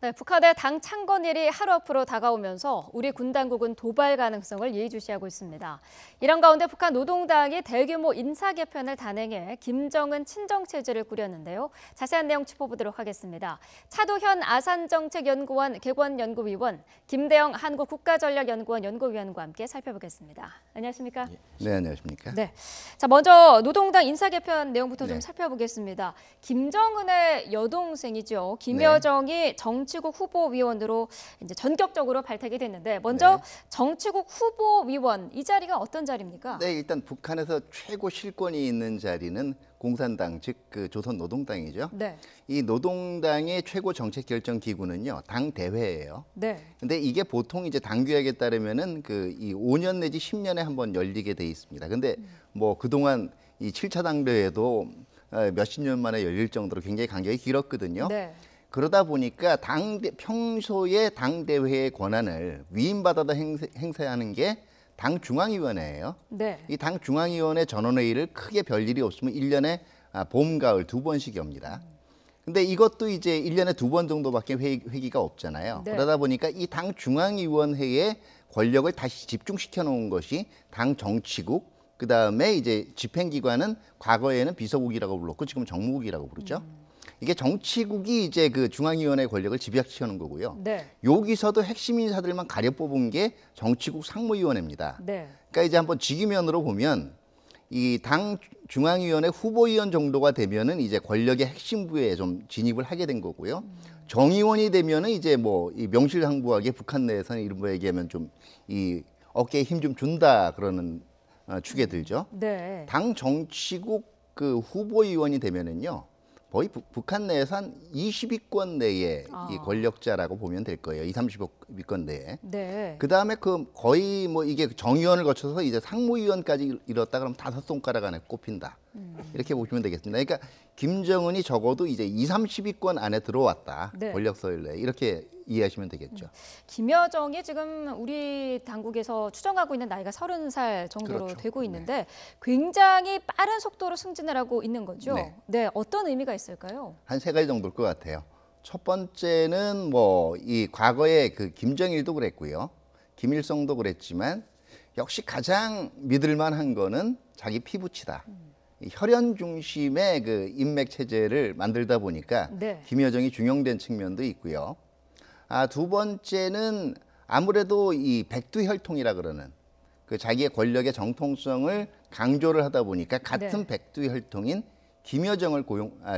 네, 북한의 당 창건일이 하루 앞으로 다가오면서 우리 군 당국은 도발 가능성을 예의주시하고 있습니다. 이런 가운데 북한 노동당이 대규모 인사 개편을 단행해 김정은 친정체제를 꾸렸는데요. 자세한 내용 짚어보도록 하겠습니다. 차도현 아산정책연구원 개관연구위원, 김대영 한국국가전략연구원 연구위원과 함께 살펴보겠습니다. 안녕하십니까? 네, 안녕하십니까? 네. 자, 먼저 노동당 인사 개편 내용부터 좀 네. 살펴보겠습니다. 김정은의 여동생이죠. 김여정이 정치국 후보위원으로 이제 전격적으로 발탁이 됐는데 먼저 네. 정치국 후보위원 이 자리가 어떤 자리입니까? 네, 일단 북한에서 최고 실권이 있는 자리는 공산당, 즉 그 조선노동당이죠. 네. 이 노동당의 최고 정책 결정 기구는요, 당 대회예요. 네. 근데 이게 보통 이제 당규약에 따르면은 그 이 5년 내지 10년에 한번 열리게 돼 있습니다. 근데 뭐 그동안 이 7차 당대회도 몇십 년 만에 열릴 정도로 굉장히 간격이 길었거든요. 네. 그러다 보니까 평소에 당 대회의 권한을 위임받아서 행사하는 게 당 중앙위원회예요. 네. 이 당 중앙위원회 전원회의를 크게 별일이 없으면 1년에 봄, 가을 두 번씩 엽니다. 근데 이것도 이제 1년에 두 번 정도밖에 회기가 없잖아요. 네. 그러다 보니까 이 당 중앙위원회의 권력을 다시 집중시켜 놓은 것이 당 정치국, 그다음에 이제 집행기관은 과거에는 비서국이라고 불렀고 지금 정무국이라고 부르죠. 이게 정치국이 이제 그 중앙위원회 권력을 집약시켜 놓은 거고요. 네. 여기서도 핵심 인사들만 가려 뽑은 게 정치국 상무위원회입니다. 네. 그러니까 이제 한번 직위면으로 보면 이 당 중앙위원회 후보위원 정도가 되면은 이제 권력의 핵심 부에 좀 진입을 하게 된 거고요. 정의원이 되면은 이제 뭐 이 명실상부하게 북한 내에서는 이런 거 얘기하면 좀 이 어깨에 힘 좀 준다 그러는 축에 들죠. 네. 당 정치국 그 후보위원이 되면은요. 거의 북한 내에서 한 20위권 내에 이 권력자라고 보면 될 거예요. 20, 30위권 내에. 네. 그다음에 그 거의 뭐 이게 정의원을 거쳐서 이제 상무위원까지 이뤘다 그러면 5손가락 안에 꼽힌다. 이렇게 보시면 되겠습니다. 그러니까 김정은이 적어도 이제 20, 30위권 안에 들어왔다. 네. 권력 서열 내에. 이렇게 이해하시면 되겠죠. 김여정이 지금 우리 당국에서 추정하고 있는 나이가 30살 정도로 그렇죠. 되고 있는데 굉장히 빠른 속도로 승진을 하고 있는 거죠. 네. 네, 어떤 의미가 있을까요? 한 세 가지 정도일 것 같아요. 첫 번째는 뭐 이 과거에 그 김정일도 그랬고요. 김일성도 그랬지만 역시 가장 믿을만한 거는 자기 피부치다. 이 혈연 중심의 그 인맥 체제를 만들다 보니까 네. 김여정이 중용된 측면도 있고요. 두 번째는 아무래도 이 백두혈통이라 그러는 그 자기의 권력의 정통성을 강조를 하다 보니까 같은 네. 백두혈통인 김여정을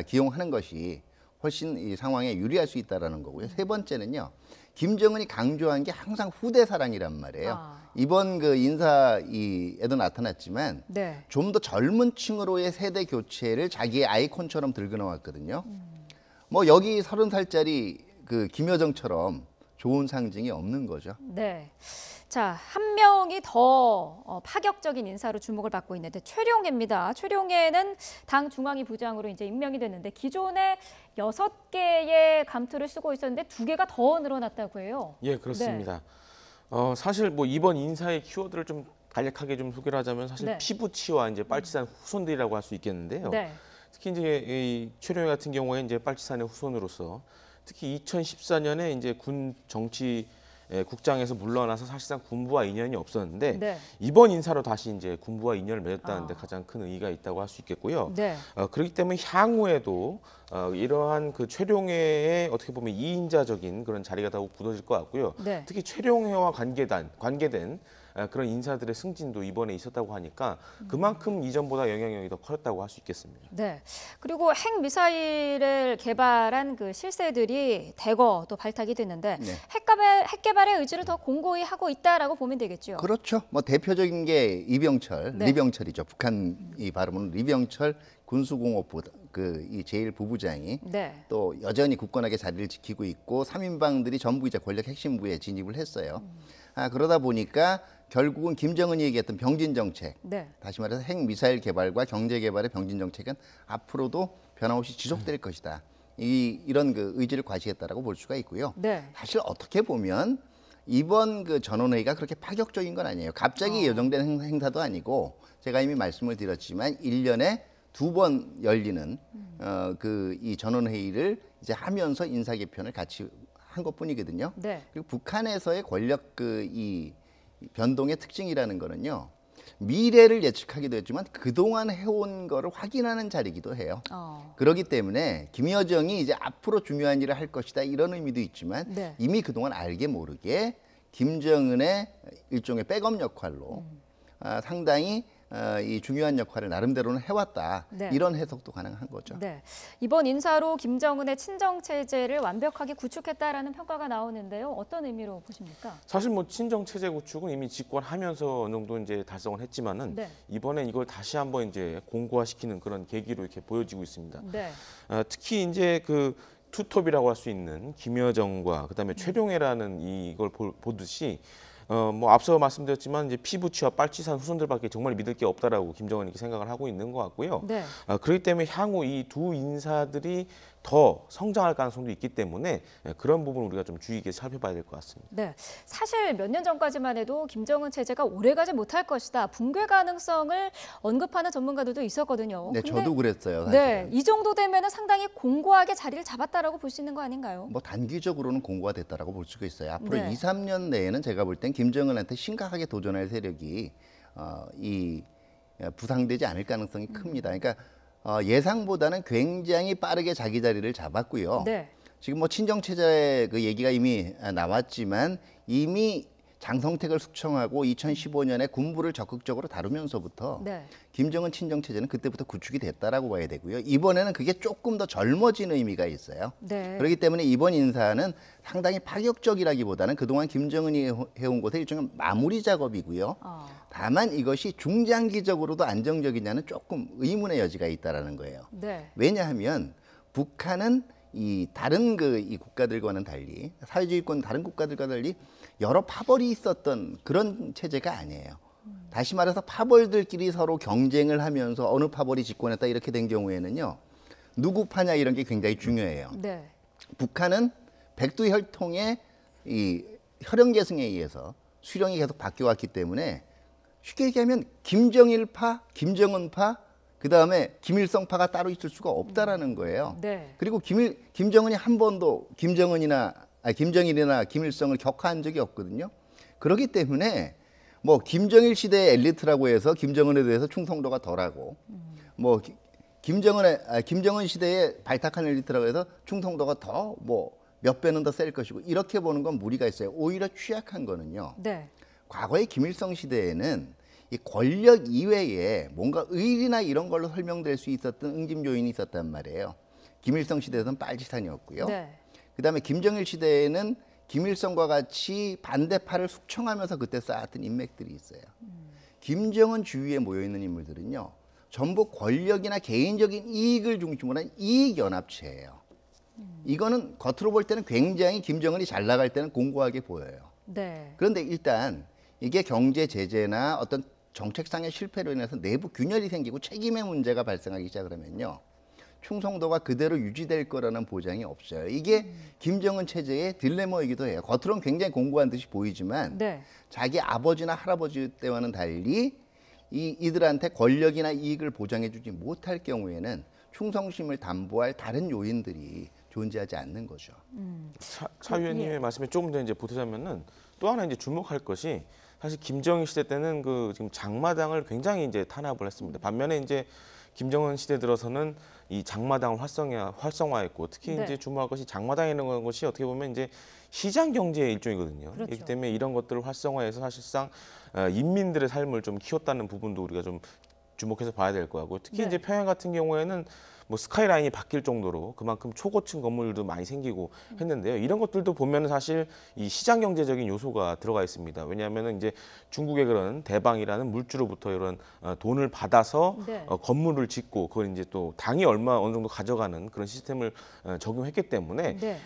기용하는 것이 훨씬 이 상황에 유리할 수 있다라는 거고요. 세 번째는요. 김정은이 강조한 게 항상 후대 사랑이란 말이에요. 이번 그 인사에도 나타났지만 네. 좀 더 젊은 층으로의 세대 교체를 자기의 아이콘처럼 들고 나왔거든요. 뭐 여기 30살짜리 그 김여정처럼 좋은 상징이 없는 거죠. 네. 자, 한 명이 더 파격적인 인사로 주목을 받고 있는데 최룡해입니다. 최룡해는 당 중앙위 부장으로 이제 임명이 됐는데 기존에 6개의 감투를 쓰고 있었는데 2개가 더 늘어났다고 해요. 예, 그렇습니다. 사실 뭐 이번 인사의 키워드를 좀 간략하게 좀 소개를 하자면 사실 네. 피부치와 이제 빨치산 후손들이라고 할 수 있겠는데요. 네. 특히 이제 이 최룡해 같은 경우에 이제 빨치산의 후손으로서 특히 2014년에 이제 군 정치 국장에서 물러나서 사실상 군부와 인연이 없었는데 네. 이번 인사로 다시 이제 군부와 인연을 맺었다는 데 가장 큰 의의가 있다고 할 수 있겠고요. 네. 그렇기 때문에 향후에도 이러한 그 최룡해의 어떻게 보면 이인자적인 그런 자리가 더욱 굳어질 것 같고요. 네. 특히 최룡해와 관계된 그런 인사들의 승진도 이번에 있었다고 하니까 그만큼 이전보다 영향력이 더 커졌다고 할 수 있겠습니다. 네. 그리고 핵 미사일을 개발한 그 실세들이 대거 또 발탁이 됐는데 네. 핵 개발의 의지를 더 공고히 하고 있다라고 보면 되겠죠. 그렇죠. 뭐 대표적인 게 이병철, 네. 리병철이죠. 북한이 발음은 리병철 군수공업부 그 이 제일 부부장이 네. 또 여전히 굳건하게 자리를 지키고 있고 3인방들이 전부 이제 권력 핵심부에 진입을 했어요. 그러다 보니까 결국은 김정은이 얘기했던 병진 정책, 네. 다시 말해서 핵 미사일 개발과 경제 개발의 병진 정책은 앞으로도 변함없이 지속될 것이다. 이런 그 의지를 과시했다라고 볼 수가 있고요. 네. 사실 어떻게 보면 이번 그 전원회의가 그렇게 파격적인 건 아니에요. 갑자기 예정된 행사도 아니고 제가 이미 말씀을 드렸지만 1년에 2번 열리는 그 이 전원회의를 이제 하면서 인사 개편을 같이 한 것뿐이거든요. 네. 그리고 북한에서의 권력 이 변동의 특징이라는 거는요. 미래를 예측하기도 했지만 그동안 해온 거를 확인하는 자리이기도 해요. 그렇기 때문에 김여정이 이제 앞으로 중요한 일을 할 것이다 이런 의미도 있지만 네. 이미 그동안 알게 모르게 김정은의 일종의 백업 역할로 상당히 이 중요한 역할을 나름대로는 해왔다. 네. 이런 해석도 가능한 거죠. 네. 이번 인사로 김정은의 친정 체제를 완벽하게 구축했다라는 평가가 나오는데요. 어떤 의미로 보십니까? 사실 뭐 친정 체제 구축은 이미 집권하면서 어느 정도 이제 달성을 했지만은 네. 이번엔 이걸 다시 한번 이제 공고화시키는 그런 계기로 이렇게 보여지고 있습니다. 네. 특히 이제 그 투톱이라고 할 수 있는 김여정과 그다음에 최룡해라는 이걸 보듯이 뭐 앞서 말씀드렸지만 이제 피부치와 빨치산 후손들밖에 정말 믿을 게 없다라고 김정은이 이렇게 생각을 하고 있는 것 같고요. 네. 그렇기 때문에 향후 이 두 인사들이 더 성장할 가능성도 있기 때문에 그런 부분 우리가 좀 주의 깊게 살펴봐야 될 것 같습니다. 네. 사실 몇 년 전까지만 해도 김정은 체제가 오래가지 못할 것이다. 붕괴 가능성을 언급하는 전문가들도 있었거든요. 네, 근데 저도 그랬어요. 사실은. 네, 이 정도 되면 상당히 공고하게 자리를 잡았다라고 볼 수 있는 거 아닌가요? 뭐 단기적으로는 공고가 됐다라고 볼 수가 있어요. 앞으로 네. 2, 3년 내에는 제가 볼 땐 김정은한테 심각하게 도전할 세력이 부상되지 않을 가능성이 큽니다. 그러니까 예상보다는 굉장히 빠르게 자기 자리를 잡았고요. 네. 지금 뭐 친정 체제 그 얘기가 이미 나왔지만 이미 장성택을 숙청하고 2015년에 군부를 적극적으로 다루면서부터 네. 김정은 친정 체제는 그때부터 구축이 됐다라고 봐야 되고요. 이번에는 그게 조금 더 젊어진 의미가 있어요. 네. 그렇기 때문에 이번 인사는 상당히 파격적이라기보다는 그동안 김정은이 해온 것의 일종의 마무리 작업이고요. 다만 이것이 중장기적으로도 안정적이냐는 조금 의문의 여지가 있다라는 거예요. 네. 왜냐하면 북한은 이 다른 이 국가들과는 달리 사회주의권 다른 국가들과 달리 여러 파벌이 있었던 그런 체제가 아니에요. 다시 말해서 파벌들끼리 서로 경쟁을 하면서 어느 파벌이 집권했다 이렇게 된 경우에는요. 누구 파냐 이런 게 굉장히 중요해요. 네. 북한은 백두혈통의 이 혈연계승에 의해서 수령이 계속 바뀌어왔기 때문에 쉽게 얘기하면 김정일파, 김정은파, 그다음에 김일성파가 따로 있을 수가 없다라는 거예요. 네. 그리고 김정은이 한 번도 김정일이나 김일성을 격하한 적이 없거든요. 그렇기 때문에 뭐 김정일 시대의 엘리트라고 해서 김정은에 대해서 충성도가 덜하고 뭐 김정은 시대에 발탁한 엘리트라고 해서 충성도가 더 뭐 몇 배는 더 셀 것이고 이렇게 보는 건 무리가 있어요. 오히려 취약한 거는요. 네. 과거의 김일성 시대에는 이 권력 이외에 뭔가 의리나 이런 걸로 설명될 수 있었던 응집 요인이 있었단 말이에요. 김일성 시대에서는 빨치산이었고요. 네. 그다음에 김정일 시대에는 김일성과 같이 반대파를 숙청하면서 그때 쌓았던 인맥들이 있어요. 김정은 주위에 모여 있는 인물들은요. 전부 권력이나 개인적인 이익을 중심으로 한 이익 연합체예요. 이거는 겉으로 볼 때는 굉장히 김정은이 잘 나갈 때는 공고하게 보여요. 네. 그런데 일단 이게 경제 제재나 어떤 정책상의 실패로 인해서 내부 균열이 생기고 책임의 문제가 발생하기 시작하면요. 충성도가 그대로 유지될 거라는 보장이 없어요. 이게 김정은 체제의 딜레마이기도 해요. 겉으로는 굉장히 공고한 듯이 보이지만 네. 자기 아버지나 할아버지 때와는 달리 이들한테 권력이나 이익을 보장해주지 못할 경우에는 충성심을 담보할 다른 요인들이 존재하지 않는 거죠. 차 의원님의 예. 말씀에 조금 더 이제 보태자면은 또 하나 이제 주목할 것이 사실 김정일 시대 때는 그 지금 장마당을 굉장히 이제 탄압을 했습니다. 반면에 이제 김정은 시대 들어서는 이 장마당을 활성화했고 특히 네. 이제 주목할 것이 장마당이라는 것이 어떻게 보면 이제 시장 경제의 일종이거든요. 그렇죠. 그렇기 때문에 이런 것들을 활성화해서 사실상 인민들의 삶을 좀 키웠다는 부분도 우리가 좀 주목해서 봐야 될 거고 특히 네. 이제 평양 같은 경우에는 뭐 스카이라인이 바뀔 정도로 그만큼 초고층 건물도 많이 생기고 했는데요. 이런 것들도 보면 사실 이 시장 경제적인 요소가 들어가 있습니다. 왜냐하면 이제 중국의 그런 대방이라는 물주로부터 이런 돈을 받아서 네. 건물을 짓고 그걸 이제 또 당이 어느 정도 가져가는 그런 시스템을 적용했기 때문에 네.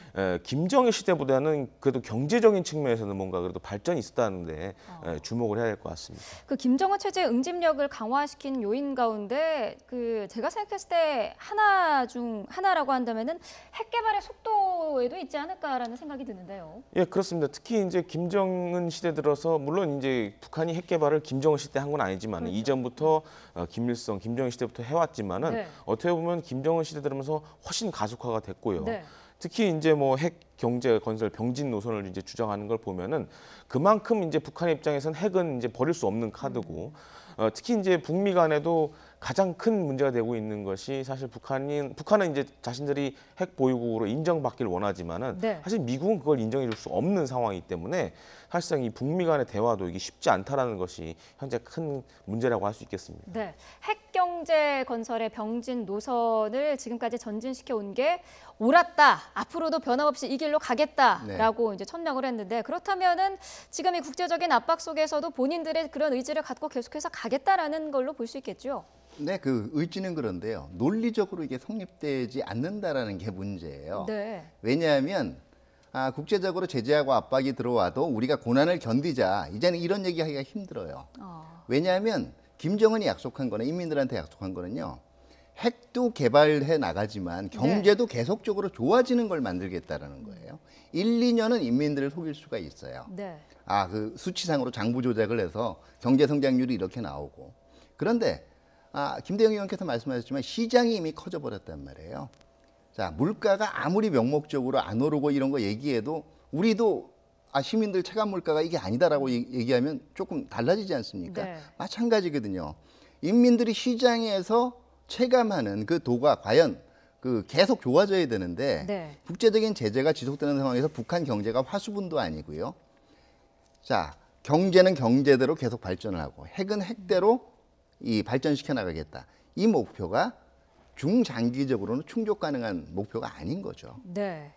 김정일 시대보다는 그래도 경제적인 측면에서는 뭔가 그래도 발전이 있었다는데 주목을 해야 될 것 같습니다. 그 김정은 체제 응집력을 강화시킨 요인 가운데 그 제가 생각했을 때 하나 중 하나라고 한다면은 핵 개발의 속도에도 있지 않을까라는 생각이 드는데요. 예, 그렇습니다. 특히 이제 김정은 시대 들어서 물론 이제 북한이 핵 개발을 김정은 시대 한 건 아니지만 그렇죠. 이전부터 김일성, 김정일 시대부터 해왔지만은 네. 어떻게 보면 김정은 시대 들으면서 훨씬 가속화가 됐고요. 네. 특히 이제 뭐 핵 경제 건설 병진 노선을 이제 주장하는 걸 보면은 그만큼 이제 북한의 입장에서는 핵은 이제 버릴 수 없는 카드고 특히 이제 북미 간에도 가장 큰 문제가 되고 있는 것이 사실 북한은 이제 자신들이 핵 보유국으로 인정받길 원하지만은 네. 사실 미국은 그걸 인정해 줄 수 없는 상황이기 때문에 사실상 이 북미 간의 대화도 이게 쉽지 않다라는 것이 현재 큰 문제라고 할 수 있겠습니다. 네, 핵 경제 건설의 병진 노선을 지금까지 전진시켜 온 게 옳았다. 앞으로도 변함없이 이 길로 가겠다라고 이제 천명을 했는데 그렇다면은 지금 이 국제적인 압박 속에서도 본인들의 그런 의지를 갖고 계속해서 가겠다라는 걸로 볼 수 있겠죠. 네, 그 의지는 그런데요. 논리적으로 이게 성립되지 않는다라는 게 문제예요. 네. 왜냐하면 국제적으로 제재하고 압박이 들어와도 우리가 고난을 견디자. 이제는 이런 얘기하기가 힘들어요. 왜냐하면 김정은이 약속한 거는 인민들한테 약속한 거는요. 핵도 개발해 나가지만 경제도 계속적으로 좋아지는 걸 만들겠다라는 거예요. 1, 2년은 인민들을 속일 수가 있어요. 네. 그 수치상으로 장부 조작을 해서 경제 성장률이 이렇게 나오고. 그런데 김대영 의원께서 말씀하셨지만 시장이 이미 커져 버렸단 말이에요. 자, 물가가 아무리 명목적으로 안 오르고 이런 거 얘기해도 우리도 시민들 체감 물가가 이게 아니다라고 얘기하면 조금 달라지지 않습니까? 네. 마찬가지거든요. 인민들이 시장에서 체감하는 그 도가 과연 계속 좋아져야 되는데 네. 국제적인 제재가 지속되는 상황에서 북한 경제가 화수분도 아니고요. 자, 경제는 경제대로 계속 발전을 하고 핵은 핵대로 이 발전시켜 나가겠다. 이 목표가 중장기적으로는 충족 가능한 목표가 아닌 거죠. 네.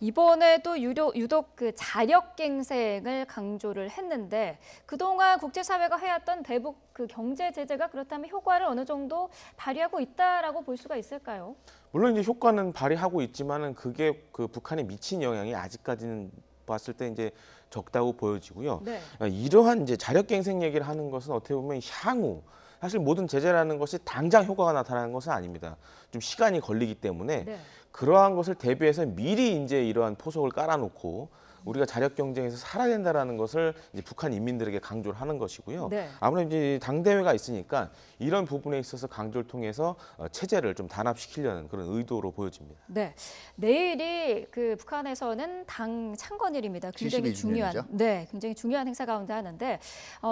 이번에도 유독 그 자력갱생을 강조를 했는데 그동안 국제사회가 해왔던 대북 그 경제 제재가 그렇다면 효과를 어느 정도 발휘하고 있다라고 볼 수가 있을까요? 물론 이제 효과는 발휘하고 있지만은 그게 그 북한에 미친 영향이 아직까지는 봤을 때 이제 적다고 보여지고요. 네. 이러한 이제 자력갱생 얘기를 하는 것은 어떻게 보면 향후 사실 모든 제재라는 것이 당장 효과가 나타나는 것은 아닙니다. 좀 시간이 걸리기 때문에 네. 그러한 것을 대비해서 미리 이제 이러한 포석을 깔아놓고 우리가 자력 경쟁에서 살아야 된다라는 것을 이제 북한 인민들에게 강조를 하는 것이고요. 네. 아무래도 이제 당대회가 있으니까 이런 부분에 있어서 강조를 통해서 체제를 좀 단합시키려는 그런 의도로 보여집니다. 네, 내일이 그 북한에서는 당 창건일입니다. 굉장히 72주년이죠? 중요한, 네, 굉장히 중요한 행사 가운데 하나인데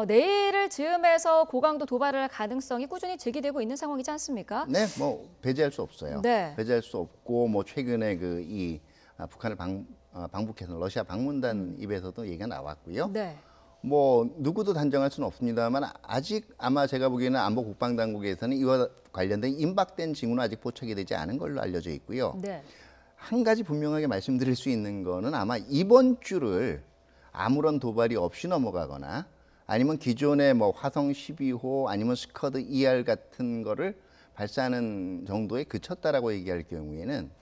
내일을 즈음해서 고강도 도발을 할 가능성이 꾸준히 제기되고 있는 상황이지 않습니까? 네, 뭐 배제할 수 없어요. 네. 배제할 수 없고 뭐 최근에 북한을 방북해서 러시아 방문단 입에서도 얘기가 나왔고요. 네, 뭐 누구도 단정할 수는 없습니다만 아직 아마 제가 보기에는 안보 국방 당국에서는 이와 관련된 임박된 징후는 아직 포착이 되지 않은 걸로 알려져 있고요. 네, 한 가지 분명하게 말씀드릴 수 있는 거는 아마 이번 주를 아무런 도발이 없이 넘어가거나 아니면 기존의 뭐 화성 12호 아니면 스커드 ER 같은 거를 발사하는 정도에 그쳤다라고 얘기할 경우에는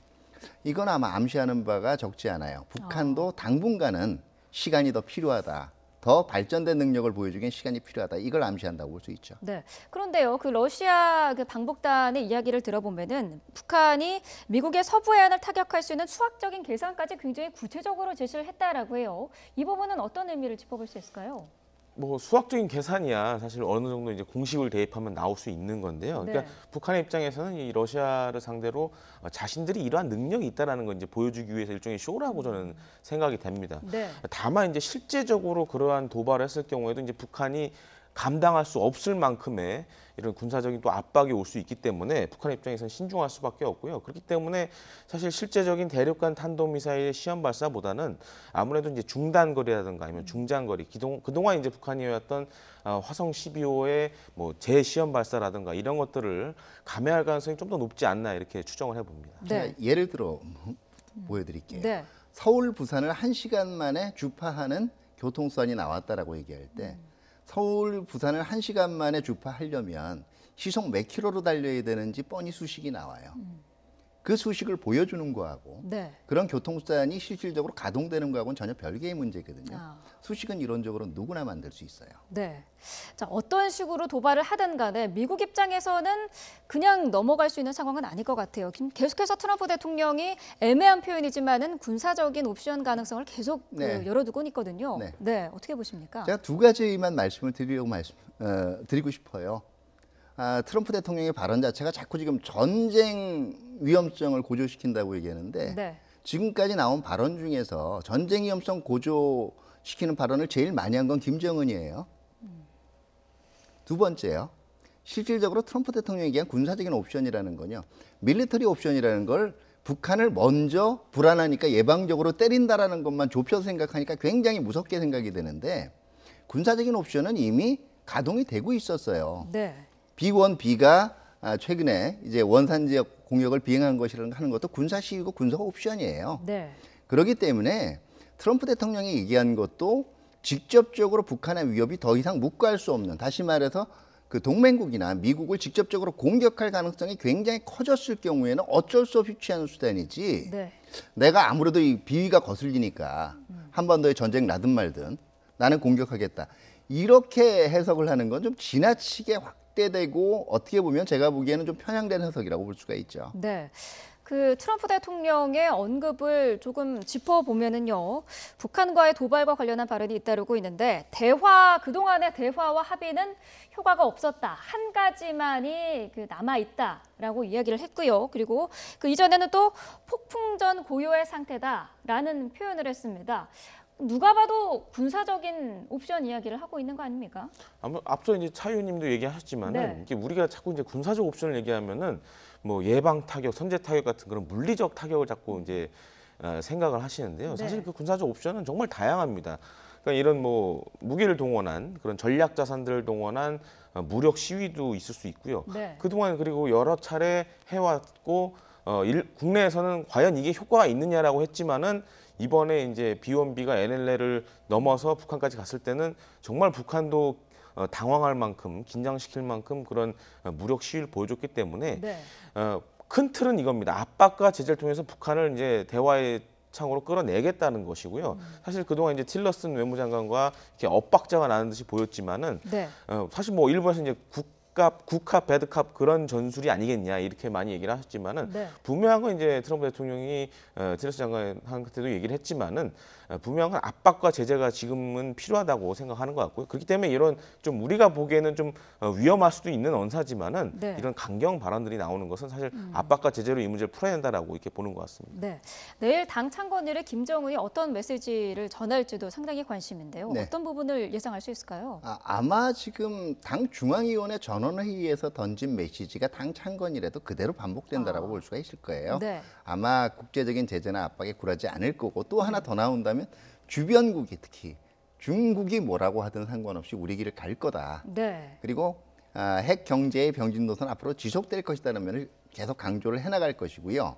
이건 아마 암시하는 바가 적지 않아요. 북한도 당분간은 시간이 더 필요하다. 더 발전된 능력을 보여주기엔 시간이 필요하다. 이걸 암시한다고 볼 수 있죠. 네. 그런데요, 그 러시아 그 방북단의 이야기를 들어보면은 북한이 미국의 서부 해안을 타격할 수 있는 수학적인 계산까지 굉장히 구체적으로 제시를 했다라고 해요. 이 부분은 어떤 의미를 짚어볼 수 있을까요? 뭐 수학적인 계산이야 사실 어느 정도 이제 공식을 대입하면 나올 수 있는 건데요. 그러니까 네. 북한의 입장에서는 이 러시아를 상대로 자신들이 이러한 능력이 있다라는 걸 이제 보여주기 위해서 일종의 쇼라고 저는 생각이 됩니다. 네. 다만 이제 실제적으로 그러한 도발을 했을 경우에도 이제 북한이 감당할 수 없을 만큼의 이런 군사적인 또 압박이 올 수 있기 때문에 북한 입장에서는 신중할 수밖에 없고요. 그렇기 때문에 사실 실제적인 대륙간 탄도미사일 시험 발사보다는 아무래도 이제 중단거리라든가 아니면 중장거리, 그동안 이제 북한이 해왔던 화성 12호의 뭐 재시험 발사라든가 이런 것들을 감행할 가능성이 좀 더 높지 않나 이렇게 추정을 해봅니다. 네. 제가 예를 들어 보여드릴게요. 네. 서울, 부산을 1시간 만에 주파하는 교통수단이 나왔다라고 얘기할 때 서울, 부산을 1시간 만에 주파하려면 시속 몇 킬로로 달려야 되는지 뻔히 수식이 나와요. 그 수식을 보여주는 거하고 네. 그런 교통수단이 실질적으로 가동되는 거하고는 전혀 별개의 문제거든요. 아. 수식은 이론적으로 누구나 만들 수 있어요. 네. 자, 어떤 식으로 도발을 하든 간에 미국 입장에서는 그냥 넘어갈 수 있는 상황은 아닐 것 같아요. 계속해서 트럼프 대통령이 애매한 표현이지만은 군사적인 옵션 가능성을 계속 네. 열어두고 있거든요. 네. 네, 어떻게 보십니까? 제가 두 가지만 말씀을 드리고 싶어요. 트럼프 대통령의 발언 자체가 자꾸 지금 전쟁 위험성을 고조시킨다고 얘기하는데 네. 지금까지 나온 발언 중에서 전쟁 위험성 고조시키는 발언을 제일 많이 한 건 김정은이에요. 두 번째요. 실질적으로 트럼프 대통령이 얘기한 군사적인 옵션이라는 건요. 밀리터리 옵션이라는 걸 북한을 먼저 불안하니까 예방적으로 때린다라는 것만 좁혀서 생각하니까 굉장히 무섭게 생각이 되는데 군사적인 옵션은 이미 가동이 되고 있었어요. 네. B1B가 최근에 이제 원산 지역 공격을 비행한 것이라는 하는 것도 군사 시위고 군사 옵션이에요. 네. 그렇기 때문에 트럼프 대통령이 얘기한 것도 직접적으로 북한의 위협이 더 이상 묵과할 수 없는, 다시 말해서 그 동맹국이나 미국을 직접적으로 공격할 가능성이 굉장히 커졌을 경우에는 어쩔 수 없이 취하는 수단이지. 네. 내가 아무래도 이 비위가 거슬리니까 한반도에 전쟁 나든 말든 나는 공격하겠다. 이렇게 해석을 하는 건 좀 지나치게 확대되고 어떻게 보면 제가 보기에는 좀 편향된 해석이라고 볼 수가 있죠. 네. 그 트럼프 대통령의 언급을 조금 짚어보면은요, 북한과의 도발과 관련한 발언이 잇따르고 있는데 그동안의 대화와 합의는 효과가 없었다. 한 가지만이 남아있다라고 이야기를 했고요. 그리고 그 이전에는 또 폭풍전 고요의 상태다라는 표현을 했습니다. 누가 봐도 군사적인 옵션 이야기를 하고 있는 거 아닙니까? 앞서 이제 차 의원님도 얘기하셨지만은 네. 이게 우리가 자꾸 이제 군사적 옵션을 얘기하면은 뭐 예방 타격, 선제 타격 같은 그런 물리적 타격을 자꾸 이제 생각을 하시는데요. 네. 사실 그 군사적 옵션은 정말 다양합니다. 그러니까 이런 뭐 무기를 동원한 그런 전략 자산들을 동원한 무력 시위도 있을 수 있고요. 네. 그동안 그리고 여러 차례 해왔고 국내에서는 과연 이게 효과가 있느냐라고 했지만은 이번에 이제 B1B가 NLL을 넘어서 북한까지 갔을 때는 정말 북한도 당황할 만큼 긴장시킬 만큼 그런 무력 시위를 보여줬기 때문에 네. 큰 틀은 이겁니다. 압박과 제재를 통해서 북한을 이제 대화의 창으로 끌어내겠다는 것이고요. 사실 그동안 이제 틸러슨 외무장관과 이렇게 엇박자가 나는 듯이 보였지만은 네. 사실 뭐 일본에서 이제 굿캅, 배드캅 그런 전술이 아니겠냐 이렇게 많이 얘기를 하셨지만은 네. 분명한 건 이제 트럼프 대통령이 틸러슨 장관한테도 얘기를 했지만은 분명한 건 압박과 제재가 지금은 필요하다고 생각하는 것 같고요. 그렇기 때문에 이런 좀 우리가 보기에는 좀 위험할 수도 있는 언사지만은 네. 이런 강경 발언들이 나오는 것은 사실 압박과 제재로 이 문제를 풀어야 된다라고 이렇게 보는 것 같습니다. 네. 내일 당 창건일에 김정은이 어떤 메시지를 전할지도 상당히 관심인데요. 네. 어떤 부분을 예상할 수 있을까요? 아마 지금 당 중앙위원회 전원회의에서 던진 메시지가 당 창건일에도 그대로 반복된다라고 볼 수가 있을 거예요. 네. 아마 국제적인 제재나 압박에 굴하지 않을 거고 또 하나 더 나온다면 주변국이 특히 중국이 뭐라고 하든 상관없이 우리 길을 갈 거다. 네. 그리고 핵 경제의 병진 노선 앞으로 지속될 것이라는 면을 계속 강조를 해나갈 것이고요.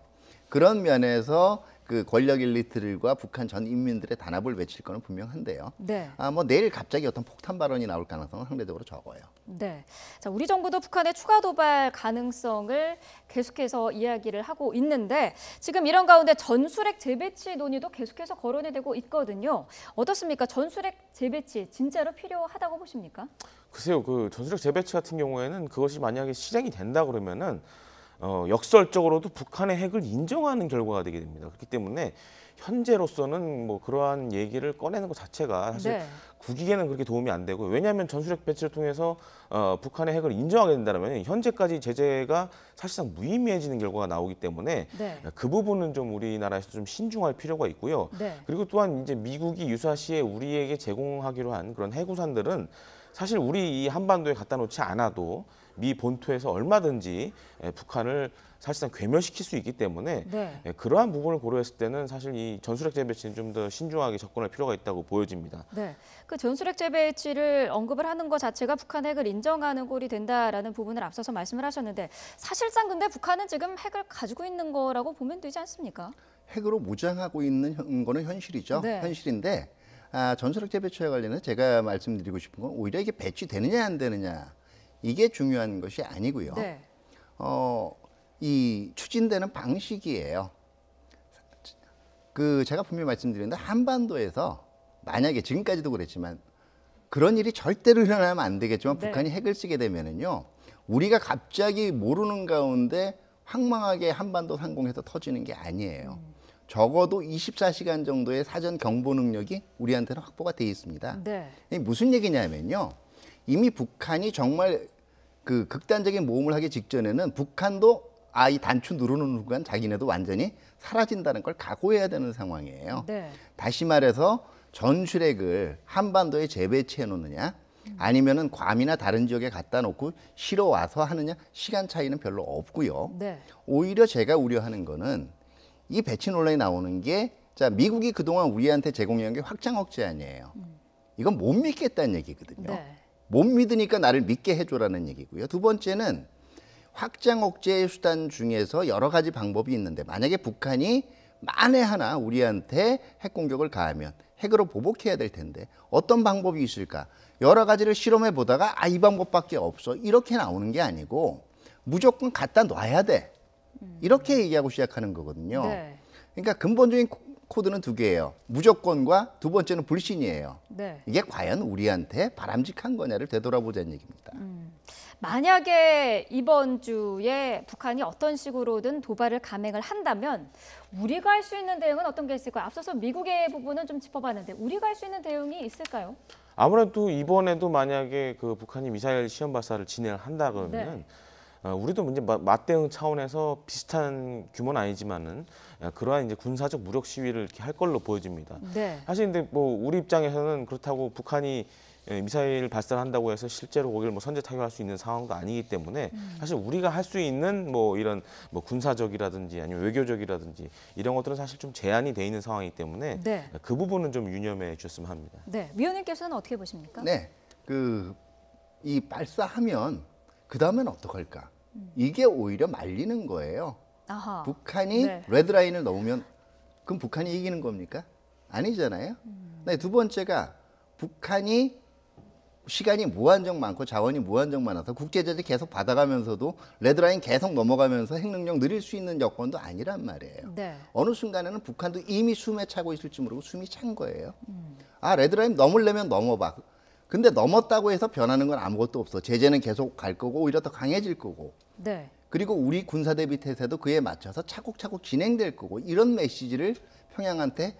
그런 면에서 그 권력 엘리트들과 북한 전 인민들의 단합을 외칠 거는 분명한데요. 네. 뭐 내일 갑자기 어떤 폭탄 발언이 나올 가능성은 상대적으로 적어요. 네. 자, 우리 정부도 북한의 추가 도발 가능성을 계속해서 이야기를 하고 있는데 지금 이런 가운데 전술핵 재배치 논의도 계속해서 거론이 되고 있거든요. 어떻습니까? 전술핵 재배치 진짜로 필요하다고 보십니까? 글쎄요, 그 전술핵 재배치 같은 경우에는 그것이 만약에 실행이 된다 그러면은 역설적으로도 북한의 핵을 인정하는 결과가 되게 됩니다. 그렇기 때문에 현재로서는 뭐 그러한 얘기를 꺼내는 것 자체가 사실 네. 국익에는 그렇게 도움이 안 되고, 왜냐하면 전술핵 배치를 통해서 북한의 핵을 인정하게 된다면 현재까지 제재가 사실상 무의미해지는 결과가 나오기 때문에 네. 그 부분은 좀 우리나라에서 좀 신중할 필요가 있고요. 네. 그리고 또한 이제 미국이 유사시에 우리에게 제공하기로 한 그런 해구산들은 사실 우리 이 한반도에 갖다 놓지 않아도 미 본토에서 얼마든지 북한을 사실상 괴멸시킬 수 있기 때문에 네. 그러한 부분을 고려했을 때는 사실 이 전술핵 재배치는 좀 더 신중하게 접근할 필요가 있다고 보여집니다. 네. 그 전술핵 재배치를 언급을 하는 것 자체가 북한 핵을 인정하는 꼴이 된다라는 부분을 앞서서 말씀을 하셨는데 사실상 근데 북한은 지금 핵을 가지고 있는 거라고 보면 되지 않습니까? 핵으로 무장하고 있는 거는 현실이죠. 네. 현실인데 전술핵 재배치와 관련해서 제가 말씀드리고 싶은 건 오히려 이게 배치되느냐 안 되느냐 이게 중요한 것이 아니고요. 네. 이 추진되는 방식이에요. 그 제가 분명히 말씀드렸는데 한반도에서 만약에 지금까지도 그랬지만 그런 일이 절대로 일어나면 안 되겠지만 네. 북한이 핵을 쓰게 되면은요 우리가 갑자기 모르는 가운데 황망하게 한반도 상공에서 터지는 게 아니에요. 적어도 24시간 정도의 사전 경보 능력이 우리한테는 확보가 돼 있습니다. 네. 이게 무슨 얘기냐면요. 이미 북한이 정말 그 극단적인 모험을 하기 직전에는 북한도 이 단추 누르는 순간 자기네도 완전히 사라진다는 걸 각오해야 되는 상황이에요. 네. 다시 말해서 전술핵을 한반도에 재배치해 놓느냐 아니면은 괌이나 다른 지역에 갖다 놓고 실어 와서 하느냐 시간 차이는 별로 없고요. 네. 오히려 제가 우려하는 거는 이 배치 논란이 나오는 게 자, 미국이 그동안 우리한테 제공한 게 확장 억제 아니에요. 이건 못 믿겠다는 얘기거든요. 네. 못 믿으니까 나를 믿게 해줘라는 얘기고요. 두 번째는 확장 억제의 수단 중에서 여러 가지 방법이 있는데 만약에 북한이 만에 하나 우리한테 핵 공격을 가하면 핵으로 보복해야 될 텐데 어떤 방법이 있을까? 여러 가지를 실험해 보다가 이 방법밖에 없어. 이렇게 나오는 게 아니고 무조건 갖다 놔야 돼. 이렇게 얘기하고 시작하는 거거든요. 네. 그러니까 근본적인 코드는 두 개예요. 무조건과 두 번째는 불신이에요. 네. 이게 과연 우리한테 바람직한 거냐를 되돌아보자는 얘기입니다. 만약에 이번 주에 북한이 어떤 식으로든 도발을 감행을 한다면 우리가 할 수 있는 대응은 어떤 게 있을까요? 앞서서 미국의 부분은 좀 짚어봤는데 우리가 할 수 있는 대응이 있을까요? 아무래도 이번에도 만약에 그 북한이 미사일 시험 발사를 진행을 한다 그러면 네. 우리도 이제 맞대응 차원에서 비슷한 규모는 아니지만은 그러한 이제 군사적 무력 시위를 이렇게 할 걸로 보여집니다. 네. 사실 근데 뭐 우리 입장에서는 그렇다고 북한이 미사일 발사를 한다고 해서 실제로 거기를 뭐 선제 타격할 수 있는 상황도 아니기 때문에 사실 우리가 할 수 있는 뭐 이런 뭐 군사적이라든지 아니면 외교적이라든지 이런 것들은 사실 좀 제한이 돼 있는 상황이기 때문에 네. 그 부분은 좀 유념해 주셨으면 합니다. 네. 위원님께서는 어떻게 보십니까? 네, 이 발사하면 그 다음엔 어떡할까? 이게 오히려 말리는 거예요. 아하. 북한이 네. 레드라인을 넘으면 그럼 북한이 이기는 겁니까? 아니잖아요. 네, 두 번째가 북한이 시간이 무한정 많고 자원이 무한정 많아서 국제제재 계속 받아가면서도 레드라인 계속 넘어가면서 핵능력 늘릴 수 있는 여건도 아니란 말이에요. 네. 어느 순간에는 북한도 이미 숨에 차고 있을지 모르고 숨이 찬 거예요. 레드라인 넘으려면 넘어봐. 근데 넘었다고 해서 변하는 건 아무것도 없어. 제재는 계속 갈 거고 오히려 더 강해질 거고. 네. 그리고 우리 군사대비 태세도 그에 맞춰서 차곡차곡 진행될 거고 이런 메시지를 평양한테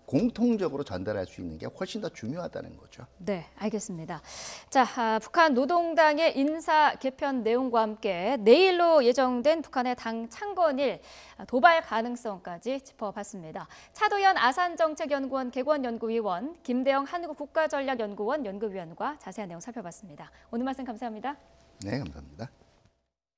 공통적으로 전달할 수 있는 게 훨씬 더 중요하다는 거죠. 네, 알겠습니다. 자, 북한 노동당의 인사 개편 내용과 함께 내일로 예정된 북한의 당 창건일 도발 가능성까지 짚어봤습니다. 차도연 아산정책연구원 개관연구위원, 김대영 한국국가전략연구원 연구위원과 자세한 내용 살펴봤습니다. 오늘 말씀 감사합니다. 네, 감사합니다.